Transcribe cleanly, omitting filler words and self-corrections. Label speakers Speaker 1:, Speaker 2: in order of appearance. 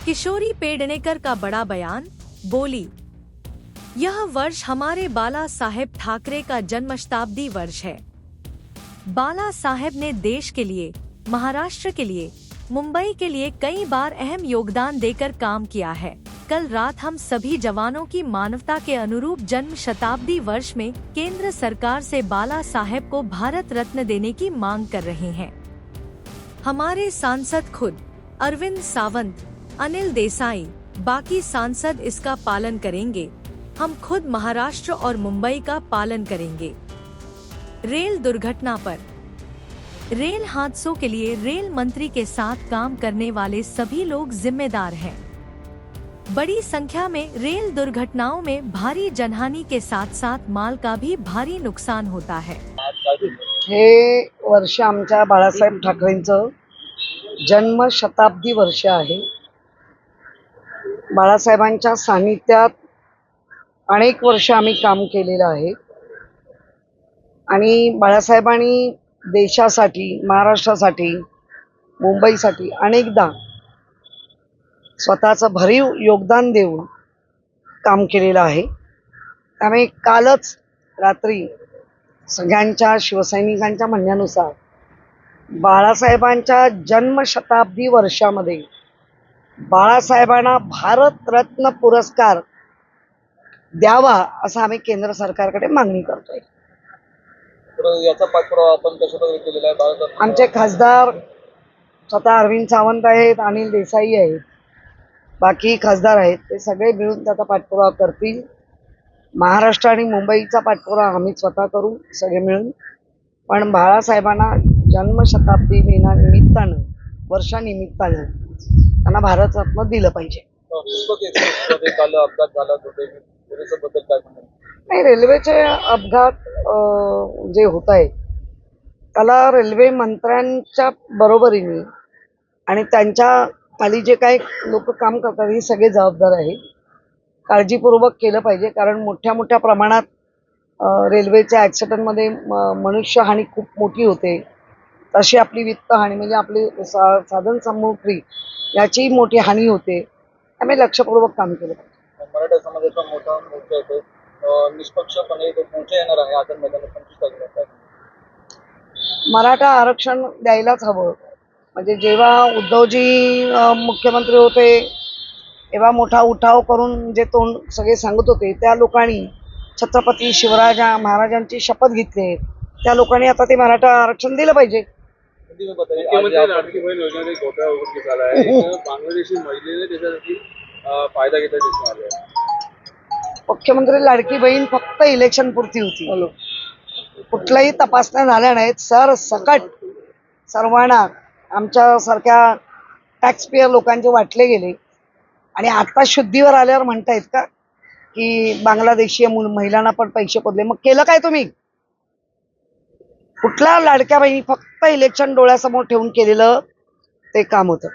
Speaker 1: किशोरी पेडणेकर का बड़ा बयान, बोली, यह वर्ष हमारे बाला साहेब ठाकरे का जन्मशताब्दी वर्ष है। बाला साहेब ने देश के लिए, महाराष्ट्र के लिए, मुंबई के लिए कई बार अहम योगदान देकर काम किया है। कल रात हम सभी जवानों की मानवता के अनुरूप जन्म शताब्दी वर्ष में केंद्र सरकार से बाला साहेब को भारत रत्न देने की मांग कर रहे हैं। हमारे सांसद खुद अरविंद सावंत, अनिल देसाई, बाकी सांसद इसका पालन करेंगे। हम खुद महाराष्ट्र और मुंबई का पालन करेंगे। रेल दुर्घटना पर, रेल हादसों के लिए रेल मंत्री के साथ काम करने वाले सभी लोग जिम्मेदार हैं। बड़ी संख्या में रेल दुर्घटनाओं में भारी जनहानि के साथ साथ माल का भी भारी नुकसान होता है।
Speaker 2: हे वर्ष आमच्या बाळासाहेब ठाकरेंचं जन्म शताब्दी वर्ष आहे। बाळासाहेबांच्या सानिध्यात अनेक वर्ष आम्ही काम केलेलं आहे आणि बाळासाहेबांनी देशासाठी, महाराष्ट्रासाठी, मुंबईसाठी अनेकदा स्वतःचं भरीव योगदान देऊन काम केलेलं आहे। त्यामुळे कालच रात्री सगळ्यांच्या शिवसैनिकांच्या म्हणण्यानुसार बाळासाहेबांच्या जन्मशताब्दी वर्षामध्ये बाळासाहेबांना भारत रत्न पुरस्कार द्यावा असं आम्ही केंद्र सरकारकडे मागणी करतोय।
Speaker 3: याचा पाठपुरावा आपण कशाप्रकारे केलेला आहे? भारत
Speaker 2: आमचे खासदार स्वतः अरविंद सावंत आहेत, अनिल देसाई आहेत, बाकी खासदार आहेत, ते सगळे मिळून त्याचा पाठपुरावा करतील। महाराष्ट्र आणि मुंबईचा पाठपुरावा आम्ही स्वतः करू सगळे मिळून। पण बाळासाहेबांना जन्मशताब्दी निमित्तानं, वर्षानिमित्तानं त्यांना भारत रत्न दिलं पाहिजे।
Speaker 3: पुष्पक एक्सप्रेसमध्ये काल अपघात झाला होता, त्याच्याबद्दल काय म्हणणार?
Speaker 2: नाही, रेल्वेचे अपघात जे होत आहेत त्याला रेल्वे मंत्र्यांच्या बरोबरीने आणि त्यांच्या खाली जे काही लोक काम करतात हे सगळे जबाबदार आहेत। काळजीपूर्वक केलं पाहिजे, कारण मोठ्या मोठ्या प्रमाणात रेल्वेच्या ॲक्सिडेंटमध्ये मनुष्यहानी खूप मोठी होते। तशी आपली वित्तहानी म्हणजे आपली साधन सामुग्री याची मोठी हानी होते। त्यामुळे लक्षपूर्वक काम केलं पाहिजे।
Speaker 3: मराठा समाजाचा मोठा मोर्चा येतो, निष्पक्षपणे तो मोर्चा येणार आहे आझाद मैदानात 25 तारखेला।
Speaker 2: मराठा आरक्षण द्यायलाच हवं। म्हणजे जेव्हा उद्धवजी मुख्यमंत्री होते तेव्हा मोठा उठाव करून जे तोंड सगळे सांगत होते त्या लोकांनी छत्रपती शिवराज महाराजांची शपथ घेतली। त्या लोकांनी आता ते मराठा आरक्षण दिलं पाहिजे।
Speaker 3: मुख्यमंत्री लाडकी बहीण योजनेचा घोटाळा उघडकीस आला आहे। बांगलादेशी महिलेने त्याच्यासाठी फायदा घेतला दिसून आला आहे।
Speaker 2: मुख्यमंत्री लाडकी बहीण फक्त इलेक्शन पुरती होती, कुठल्याही तपासण्या झाल्या नाहीत। सकट सर्वांना आमच्यासारख्या टॅक्सपेयर लोकांचे वाटले गेले आणि आता शुद्धीवर आल्यावर म्हणतायत का की बांगलादेशी महिलांना पण पैसे पडले? मग केलं काय तुम्ही? कुठल्या लाडक्या बहिणी? फक्त इलेक्शन डोळ्यासमोर ठेवून केलेलं ते काम होतं।